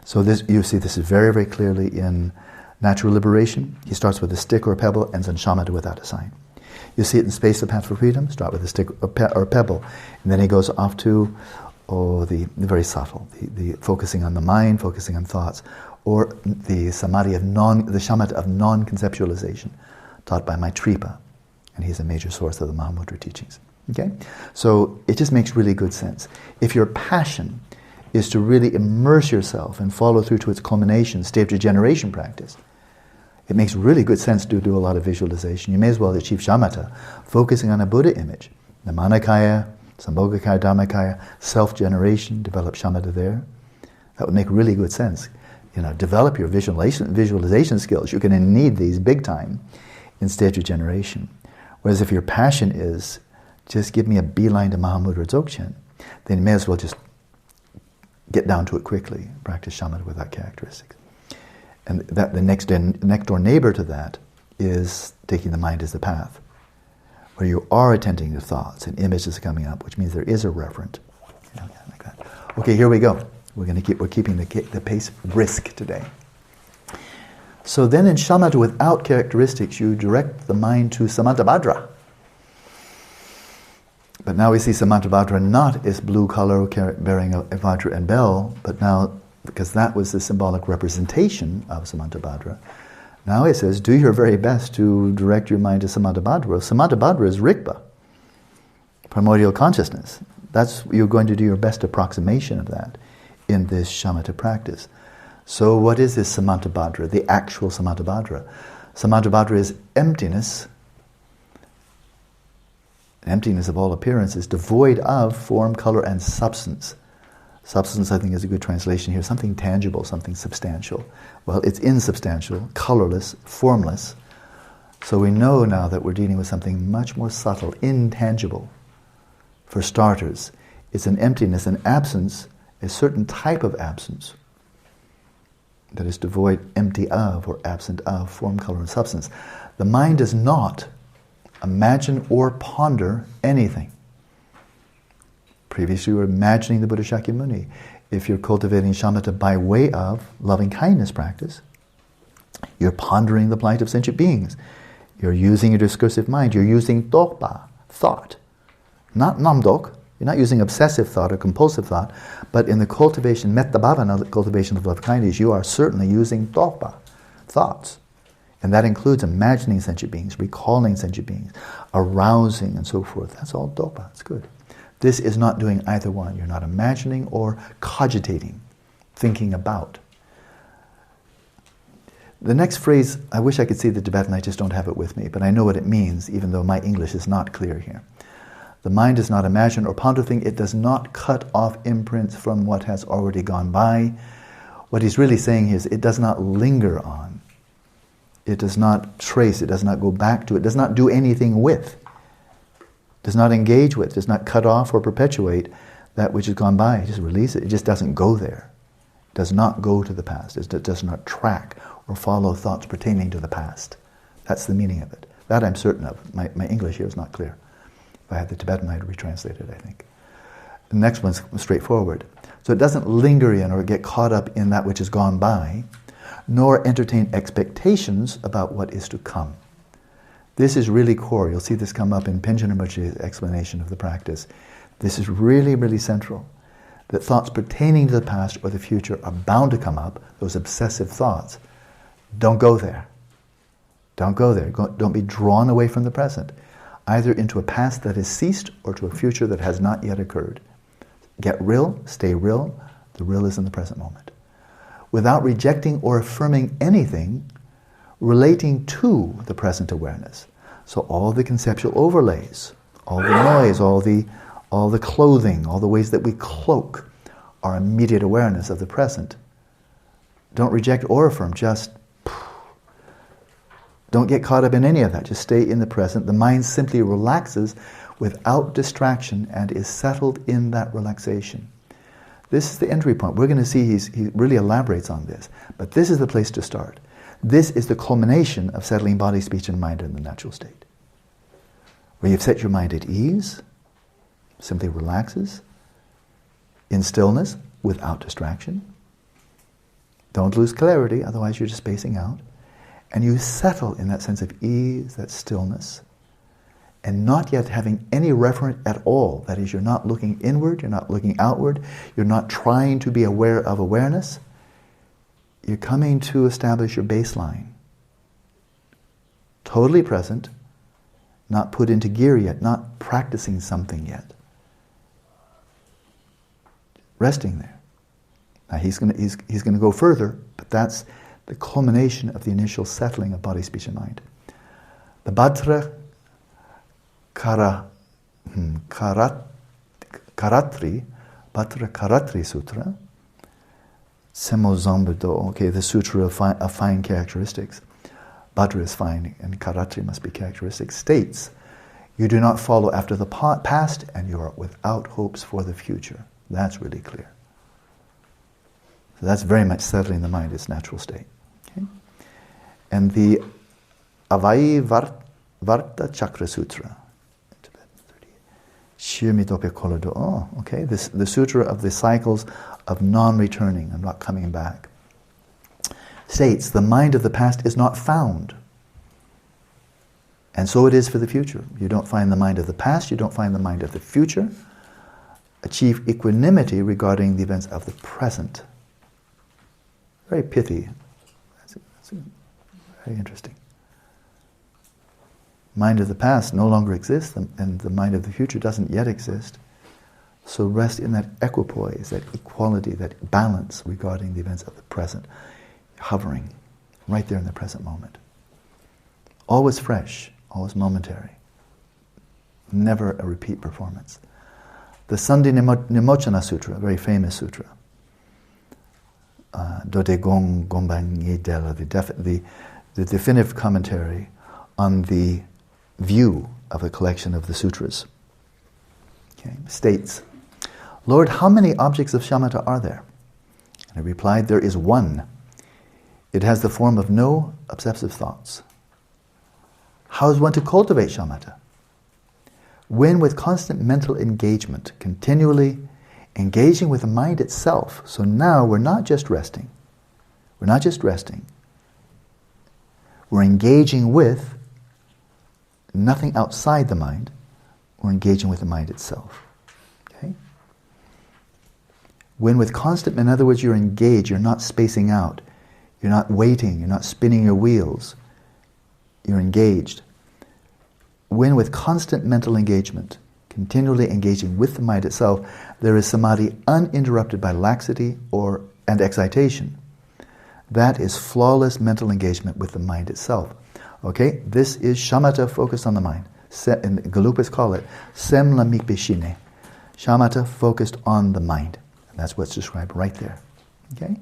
So you see this is very, very clearly in Natural Liberation. He starts with a stick or a pebble, ends on shamatha without a sign. You see it in Space, the Path for Freedom, start with a stick or a pebble, and then he goes off to the very subtle, the focusing on the mind, focusing on thoughts, or the samadhi of the shamatha of non-conceptualization, taught by Maitripa, and he's a major source of the Mahamudra teachings. Okay? So it just makes really good sense. If your passion is to really immerse yourself and follow through to its culmination, state of regeneration practice, it makes really good sense to do a lot of visualization. You may as well achieve shamatha, focusing on a Buddha image. Dharmakaya, Sambhogakaya, Dharmakaya, self-generation, develop shamatha there. That would make really good sense. Develop your visualization skills. You're going to need these big time in stage of generation. Whereas if your passion is, just give me a beeline to Mahamudra Dzogchen, then you may as well just get down to it quickly, practice shamatha with that characteristic. And that the next door neighbor to that is taking the mind as the path, where you are attending to thoughts and images coming up, which means there is a reverent. Like that. Okay, here we go. We're keeping the pace brisk today. So then in shamatha without characteristics, you direct the mind to samantabhadra. But now we see samantabhadra not as blue color bearing a vajra and bell, but now, because that was the symbolic representation of samantabhadra, now it says, do your very best to direct your mind to samantabhadra. Samantabhadra is rikpa, primordial consciousness. You're going to do your best approximation of that in this shamatha practice. So what is this samantabhadra, the actual samantabhadra? Samantabhadra is emptiness, emptiness of all appearances, devoid of form, color, and substance. Substance, I think, is a good translation here. Something tangible, something substantial. Well, it's insubstantial, colorless, formless. So we know now that we're dealing with something much more subtle, intangible. For starters, it's an emptiness, an absence, a certain type of absence that is devoid, empty of, or absent of form, color, and substance. The mind does not imagine or ponder anything. Previously we were imagining the Buddha Shakyamuni. If you're cultivating shamatha by way of loving kindness practice, you're pondering the plight of sentient beings. You're using your discursive mind. You're using dokpa, thought. Not namdok. You're not using obsessive thought or compulsive thought, but in the cultivation, metta bhavana, the cultivation of love kindness, you are certainly using dokpa, thoughts. And that includes imagining sentient beings, recalling sentient beings, arousing and so forth. That's all dokpa. It's good. This is not doing either one. You're not imagining or cogitating, thinking about. The next phrase, I wish I could see the Tibetan, I just don't have it with me, but I know what it means, even though my English is not clear here. The mind does not imagine or ponder things. It does not cut off imprints from what has already gone by. What he's really saying is it does not linger on. It does not trace. It does not go back to. It does not do anything with. Does not engage with. Does not cut off or perpetuate that which has gone by. It just release it. It just doesn't go there. It does not go to the past. It does not track or follow thoughts pertaining to the past. That's the meaning of it. That I'm certain of. My English here is not clear. If I had the Tibetan, I'd retranslate it, I think. The next one's straightforward. So it doesn't linger in or get caught up in that which has gone by, nor entertain expectations about what is to come. This is really core. You'll see this come up in Panchen Lozang Chökyi explanation of the practice. This is really, really central. That thoughts pertaining to the past or the future are bound to come up, those obsessive thoughts. Don't go there. Don't go there. Don't be drawn away from the present. either into a past that has ceased or to a future that has not yet occurred. Get real, stay real, the real is in the present moment. Without rejecting or affirming anything relating to the present awareness. So all the conceptual overlays, all the noise, all the clothing, all the ways that we cloak our immediate awareness of the present. Don't reject or affirm, just don't get caught up in any of that. Just stay in the present. The mind simply relaxes without distraction and is settled in that relaxation. This is the entry point. We're going to see he really elaborates on this. But this is the place to start. This is the culmination of settling body, speech, and mind in the natural state. Where you've set your mind at ease, simply relaxes, in stillness, without distraction. Don't lose clarity, otherwise you're just spacing out. And you settle in that sense of ease, that stillness, and not yet having any referent at all. That is, you're not looking inward, you're not looking outward, you're not trying to be aware of awareness. You're coming to establish your baseline. Totally present, not put into gear yet, not practicing something yet. Resting there. Now he's going to go further, but that's the culmination of the initial settling of body, speech, and mind. The Bhadra Karatri Sutra, Semozambudo, okay, the sutra of fine characteristics. Bhadra is fine and Karatri must be characteristic, states, you do not follow after the past and you are without hopes for the future. That's really clear. So that's very much settling the mind, its natural state. Okay? And the Avayi Varta Chakra Sutra. Okay, the sutra of the cycles of non-returning and not coming back, states the mind of the past is not found. And so it is for the future. You don't find the mind of the past, you don't find the mind of the future. Achieve equanimity regarding the events of the present. Very pithy. That's very interesting. Mind of the past no longer exists, and the mind of the future doesn't yet exist. So rest in that equipoise, that equality, that balance regarding the events of the present, hovering right there in the present moment. Always fresh, always momentary. Never a repeat performance. The Sandhi Nimochana Sutra, a very famous sutra. Dote Gong Gombang Yedela, the definitive commentary on the view of a collection of the sutras. Okay, states, Lord, how many objects of shamatha are there? And I replied, there is one. It has the form of no obsessive thoughts. How is one to cultivate shamatha? When with constant mental engagement, continually engaging with the mind itself. So now we're not just resting. We're not just resting. We're engaging with nothing outside the mind. We're engaging with the mind itself. Okay? When with constant, in other words, you're engaged, you're not spacing out, you're not waiting, you're not spinning your wheels, you're engaged. When with constant mental engagement, continually engaging with the mind itself, there is samadhi uninterrupted by laxity and excitation. That is flawless mental engagement with the mind itself. Okay, this is shamatha focused on the mind. And Gelugpas call it sem lamik bishine. Shamatha focused on the mind. And that's what's described right there. Okay,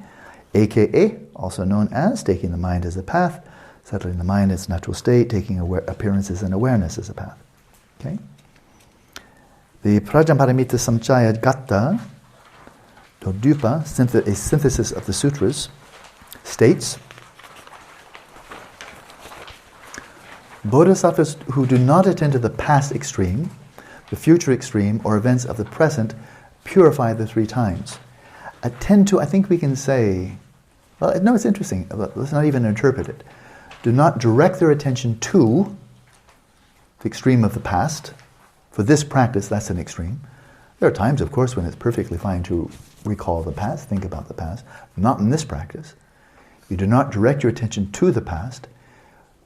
AKA, also known as taking the mind as a path, settling the mind in its natural state, taking appearances and awareness as a path. Okay. The Prajamparamita Samchaya Gatta, Dodupa, a synthesis of the sutras, states, Bodhisattvas who do not attend to the past extreme, the future extreme, or events of the present, purify the three times. Attend to, I think we can say, well, no, it's interesting. Let's not even interpret it. Do not direct their attention to the extreme of the past. For this practice, that's an extreme. There are times, of course, when it's perfectly fine to recall the past, think about the past. Not in this practice. You do not direct your attention to the past.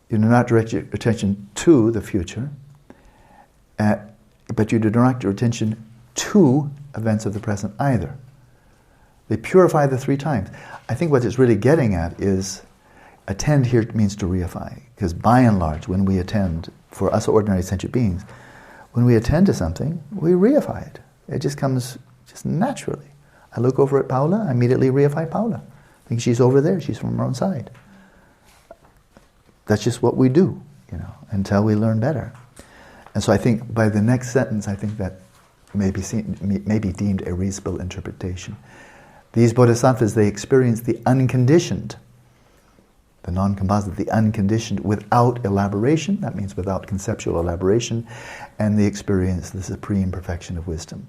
You do not direct your attention to the future. but you do not direct your attention to events of the present either. They purify the 3 times. I think what it's really getting at is, attend here means to reify. Because by and large, when we attend, for us ordinary sentient beings, when we attend to something, we reify it. It just comes just naturally. I look over at Paula, I immediately reify Paula. I think she's over there, she's from her own side. That's just what we do, until we learn better. And so I think by the next sentence, I think that may be deemed a reasonable interpretation. These bodhisattvas, they experience the unconditioned, the non-composite, the unconditioned, without elaboration, that means without conceptual elaboration, and they experience the supreme perfection of wisdom.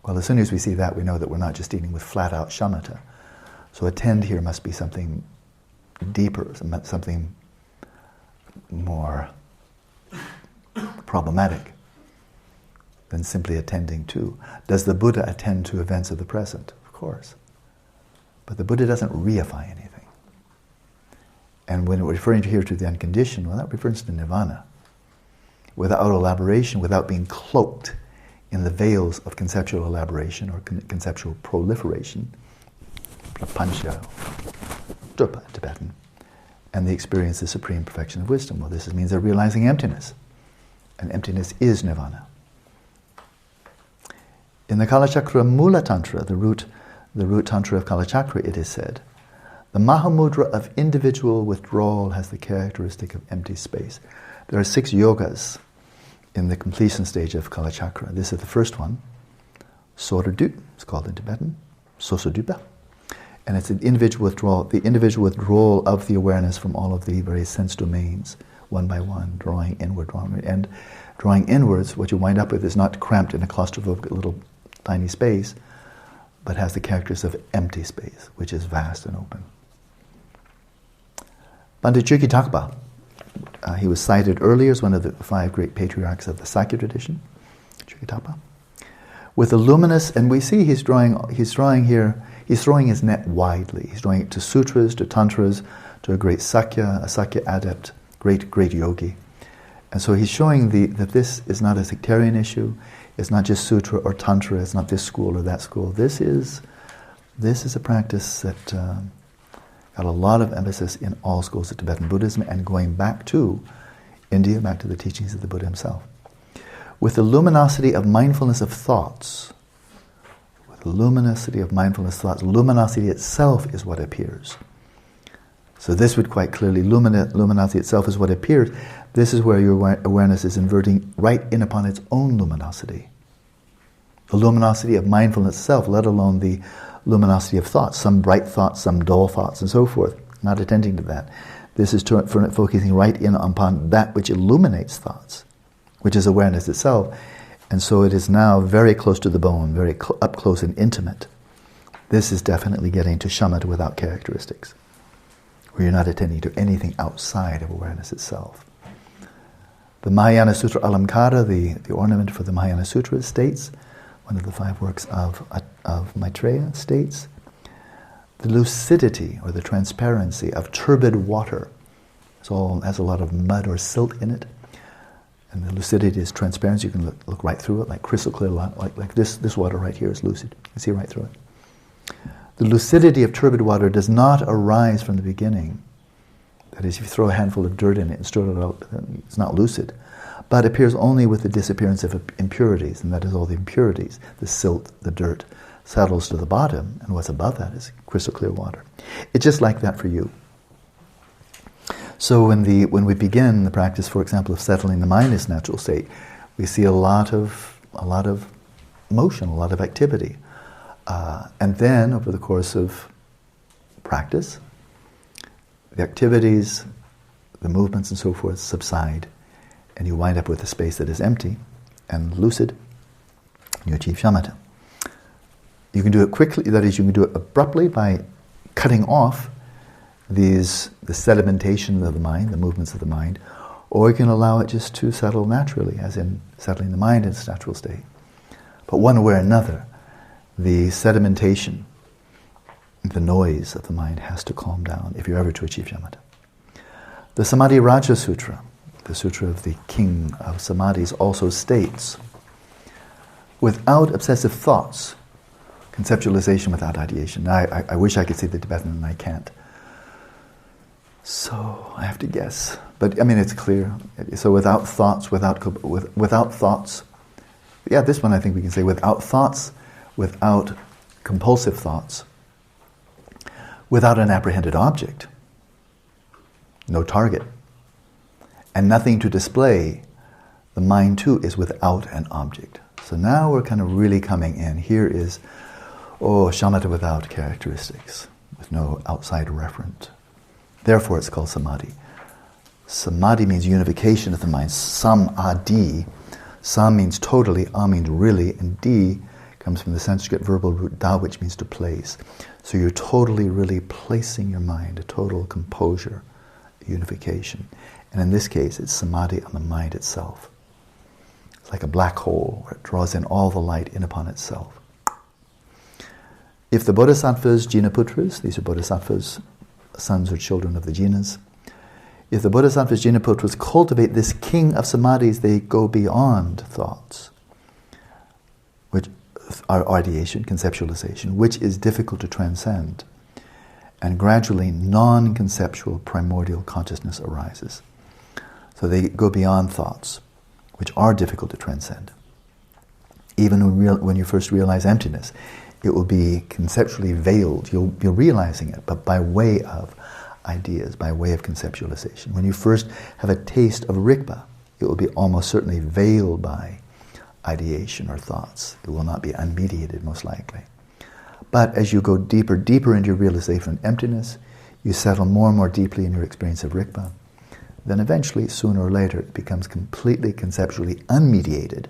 Well, as soon as we see that, we know that we're not just dealing with flat-out shamatha. So attend here must be something deeper, something more problematic than simply attending to. Does the Buddha attend to events of the present? Of course. But the Buddha doesn't reify anything. And when we're referring here to the unconditioned, well, that refers to nirvana. Without elaboration, without being cloaked in the veils of conceptual elaboration or conceptual proliferation, prapancha, drupa, Tibetan, and they experience the supreme perfection of wisdom. Well, this means they're realizing emptiness. And emptiness is nirvana. In the Kalachakra Mula Tantra, the root tantra of Kalachakra, it is said, the Mahamudra of individual withdrawal has the characteristic of empty space. There are 6 yogas in the completion stage of Kalachakra. This is the first one, Soradu, it's called in Tibetan, Sosodupa. And it's an individual withdrawal, the individual withdrawal of the awareness from all of the various sense domains, one by one, drawing inward, and drawing inwards, what you wind up with is not cramped in a claustrophobic little tiny space, but has the characters of empty space, which is vast and open. Bhante Chökyi Thakpa, he was cited earlier as one of the 5 great patriarchs of the Sakya tradition, Chökyi Thakpa. With a luminous, and we see he's throwing his net widely. He's drawing it to sutras, to tantras, to a Sakya adept, great yogi. And so he's showing that this is not a sectarian issue, it's not just sutra or tantra, it's not this school or that school. This is a practice that got a lot of emphasis in all schools of Tibetan Buddhism and going back to India, back to the teachings of the Buddha himself. With the luminosity of mindfulness of thoughts, luminosity itself is what appears. So this would quite clearly, luminosity itself is what appears. This is where your awareness is inverting right in upon its own luminosity. The luminosity of mindfulness itself, let alone the luminosity of thoughts, some bright thoughts, some dull thoughts, and so forth. Not attending to that. This is focusing right in upon that which illuminates thoughts, which is awareness itself. And so it is now very close to the bone, very up close and intimate. This is definitely getting to shamatha without characteristics, where you're not attending to anything outside of awareness itself. The Mahayana Sutra Alamkara, the ornament for the Mahayana Sutra, states, one of the 5 works of Maitreya, states, the lucidity or the transparency of turbid water. It has a lot of mud or silt in it. And the lucidity is transparent, you can look right through it, like crystal clear, like this water right here is lucid. You can see right through it. The lucidity of turbid water does not arise from the beginning. That is, if you throw a handful of dirt in it and stir it out, it's not lucid. But appears only with the disappearance of impurities, and that is all the impurities, the silt, the dirt, settles to the bottom, and what's above that is crystal clear water. It's just like that for you. So when we begin the practice, for example, of settling the mind in its natural state, we see a lot of motion, a lot of activity. And then, over the course of practice, the activities, the movements and so forth subside, and you wind up with a space that is empty and lucid, and you achieve shamatha. You can do it quickly, that is, you can do it abruptly by cutting off the sedimentation of the mind, the movements of the mind, or you can allow it just to settle naturally, as in settling the mind in its natural state. But one way or another, the sedimentation, the noise of the mind has to calm down if you're ever to achieve shamatha. The Samadhi Raja Sutra, the Sutra of the King of Samadhis, also states, without obsessive thoughts, conceptualization without ideation. Now, I wish I could say the Tibetan and I can't. So I have to guess. But I mean, it's clear. So without thoughts, without thoughts, yeah, this one I think we can say without thoughts, without compulsive thoughts, without an apprehended object, no target, and nothing to display, the mind too is without an object. So now we're kind of really coming in. Here is, shamatha without characteristics, with no outside referent. Therefore it's called samadhi. Samadhi means unification of the mind. Samadhi. Sam means totally, a means really, and di comes from the Sanskrit verbal root da, which means to place. So you're totally, really placing your mind, a total composure, unification. And in this case, it's samadhi on the mind itself. It's like a black hole where it draws in all the light in upon itself. If the bodhisattvas, Jinaputras, these are bodhisattvas, sons or children of the Jinas, if the bodhisattvas, Jinaputras, cultivate this king of samadhis, they go beyond thoughts, which are ideation, conceptualization, which is difficult to transcend. And gradually non-conceptual primordial consciousness arises. So they go beyond thoughts, which are difficult to transcend. Even when you first realize emptiness, it will be conceptually veiled. You'll be realizing it, but by way of ideas, by way of conceptualization. When you first have a taste of Rigpa, it will be almost certainly veiled by ideation or thoughts. It will not be unmediated, most likely. But as you go deeper into your realization of emptiness, you settle more and more deeply in your experience of Rigpa, then eventually, sooner or later, it becomes completely conceptually unmediated.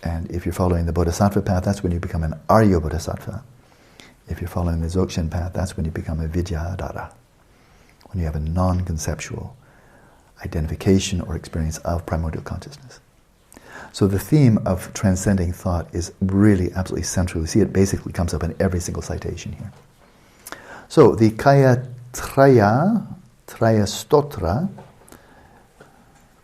And if you're following the Bodhisattva path, that's when you become an Arya Bodhisattva. If you're following the Dzogchen path, that's when you become a Vidyadhara, when you have a non-conceptual identification or experience of primordial consciousness. So the theme of transcending thought is really absolutely central. You see, it basically comes up in every single citation here. So the Kaya Traya Stotra,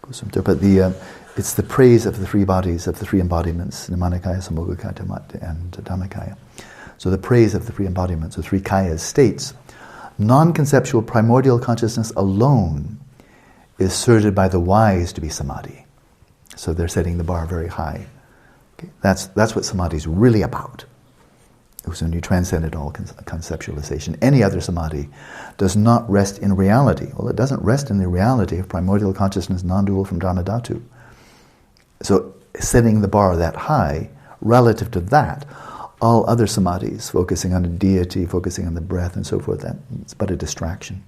but it's the praise of the three bodies, of the three embodiments, Nirmanakaya, Sambhogakaya, and Dharmakaya. So the praise of the three embodiments, the three kayas, states, non-conceptual primordial consciousness alone is asserted by the wise to be samadhi. So they're setting the bar very high. Okay? That's what samadhi is really about. It was when you transcended all conceptualization. Any other samadhi does not rest in reality. Well, it doesn't rest in the reality of primordial consciousness non-dual from Dharma Dhatu. So setting the bar that high, relative to that, all other samadhis, focusing on the deity, focusing on the breath and so forth, it's but a distraction.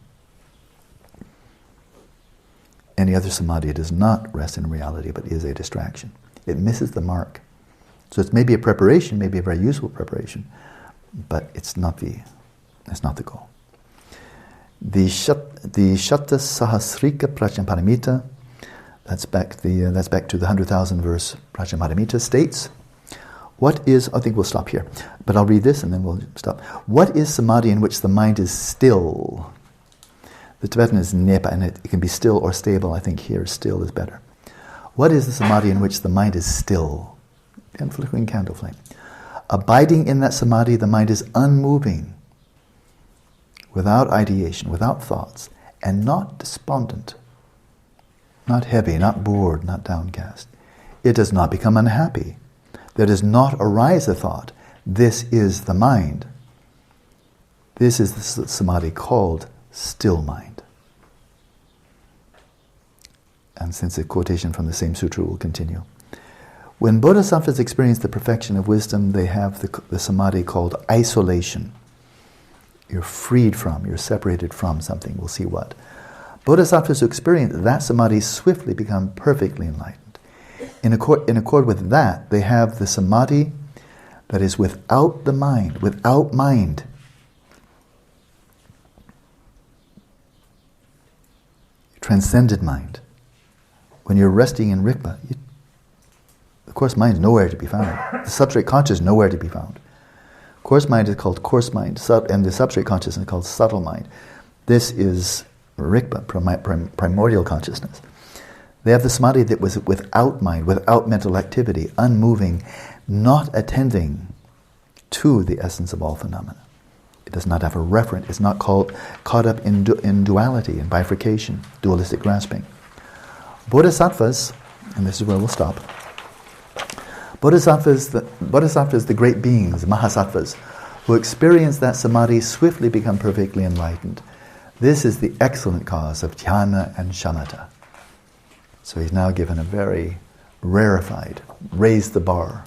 Any other samadhi does not rest in reality, but is a distraction. It misses the mark. So it's maybe a preparation, maybe a very useful preparation, but it's not the goal. The Shatta Sahasrika Prajnaparamita, that's back to the 100,000 verse Prajnaparamita, states, what is, I think we'll stop here, but I'll read this and then we'll stop. What is samadhi in which the mind is still? The Tibetan is nepa, and it can be still or stable. I think here still is better. What is the samadhi in which the mind is still? The unflickering candle flame. Abiding in that samadhi, the mind is unmoving, without ideation, without thoughts, and not despondent, not heavy, not bored, not downcast. It does not become unhappy. There does not arise a thought. This is the mind. This is the samadhi called still mind. And since a quotation from the same sutra will continue. When bodhisattvas experience the perfection of wisdom, they have the samadhi called isolation. You're freed from, you're separated from something. We'll see what. Bodhisattvas who experience that samadhi swiftly become perfectly enlightened. In accord with that, they have the samadhi that is without the mind, without mind. Transcended mind. When you're resting in Rigpa, the coarse mind is nowhere to be found. The substrate consciousness is nowhere to be found. Coarse mind is called coarse mind, and the substrate consciousness is called subtle mind. This is Rigpa, primordial consciousness. They have the samadhi that was without mind, without mental activity, unmoving, not attending to the essence of all phenomena. It does not have a referent. It's not caught up in duality, in bifurcation, dualistic grasping. Bodhisattvas, and this is where we'll stop. Bodhisattvas, the great beings, mahasattvas, who experience that samadhi swiftly become perfectly enlightened. This is the excellent cause of dhyana and shamatha. So he's now given a very rarefied, raised the bar.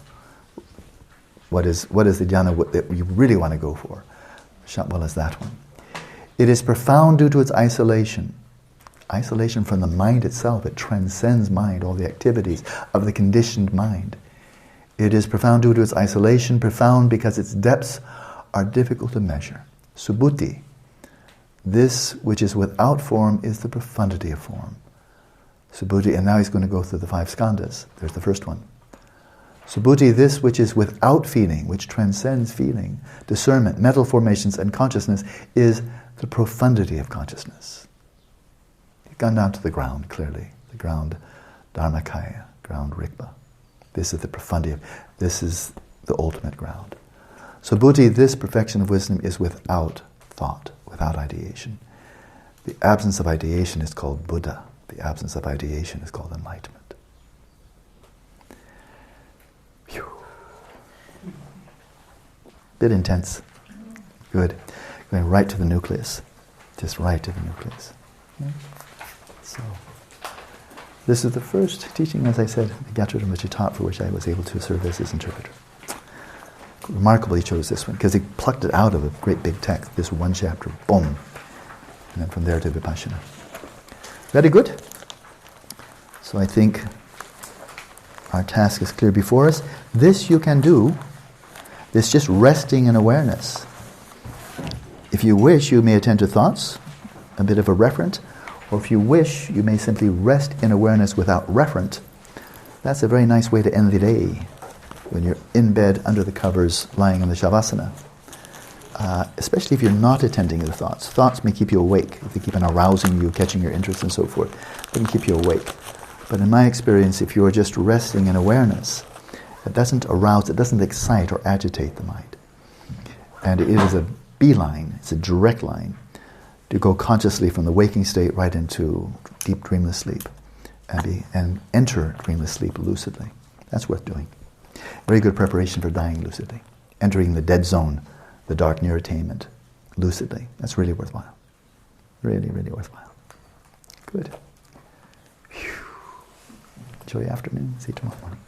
What is the dhyana that you really want to go for? Well, is that one. It is profound due to its isolation. Isolation from the mind itself. It transcends mind, all the activities of the conditioned mind. It is profound due to its isolation, profound because its depths are difficult to measure. Subhuti, this which is without form, is the profundity of form. Subhuti, and now he's going to go through the 5 skandhas. There's the first one. Subhuti, this which is without feeling, which transcends feeling, discernment, mental formations, and consciousness, is the profundity of consciousness. You've gone down to the ground, clearly. The ground, Dharmakaya, ground Rigpa. This is the profundity. This is the ultimate ground. Subhuti, this perfection of wisdom, is without thought, without ideation. The absence of ideation is called Buddha. The absence of ideation is called enlightenment. Phew. Bit intense. Good. Going right to the nucleus. Just right to the nucleus. Okay? So, this is the first teaching, as I said, the Gyatso which he taught, for which I was able to serve as his interpreter. Remarkably, he chose this one because he plucked it out of a great big text. This one chapter, boom, and then from there to Vipashyana. Very good. So I think our task is clear before us. This you can do. This just resting in awareness. If you wish, you may attend to thoughts, a bit of a referent, or if you wish, you may simply rest in awareness without referent. That's a very nice way to end the day when you're in bed under the covers lying in the shavasana. Especially if you're not attending to the thoughts. Thoughts may keep you awake, if they keep on arousing you, catching your interest and so forth. They can keep you awake. But in my experience, if you're just resting in awareness, it doesn't arouse, it doesn't excite or agitate the mind. And it is a beeline, it's a direct line to go consciously from the waking state right into deep dreamless sleep and enter dreamless sleep lucidly. That's worth doing. Very good preparation for dying lucidly. Entering the dead zone, the dark near attainment, lucidly. That's really worthwhile. Really, really worthwhile. Good. Whew. Enjoy your afternoon. See you tomorrow morning.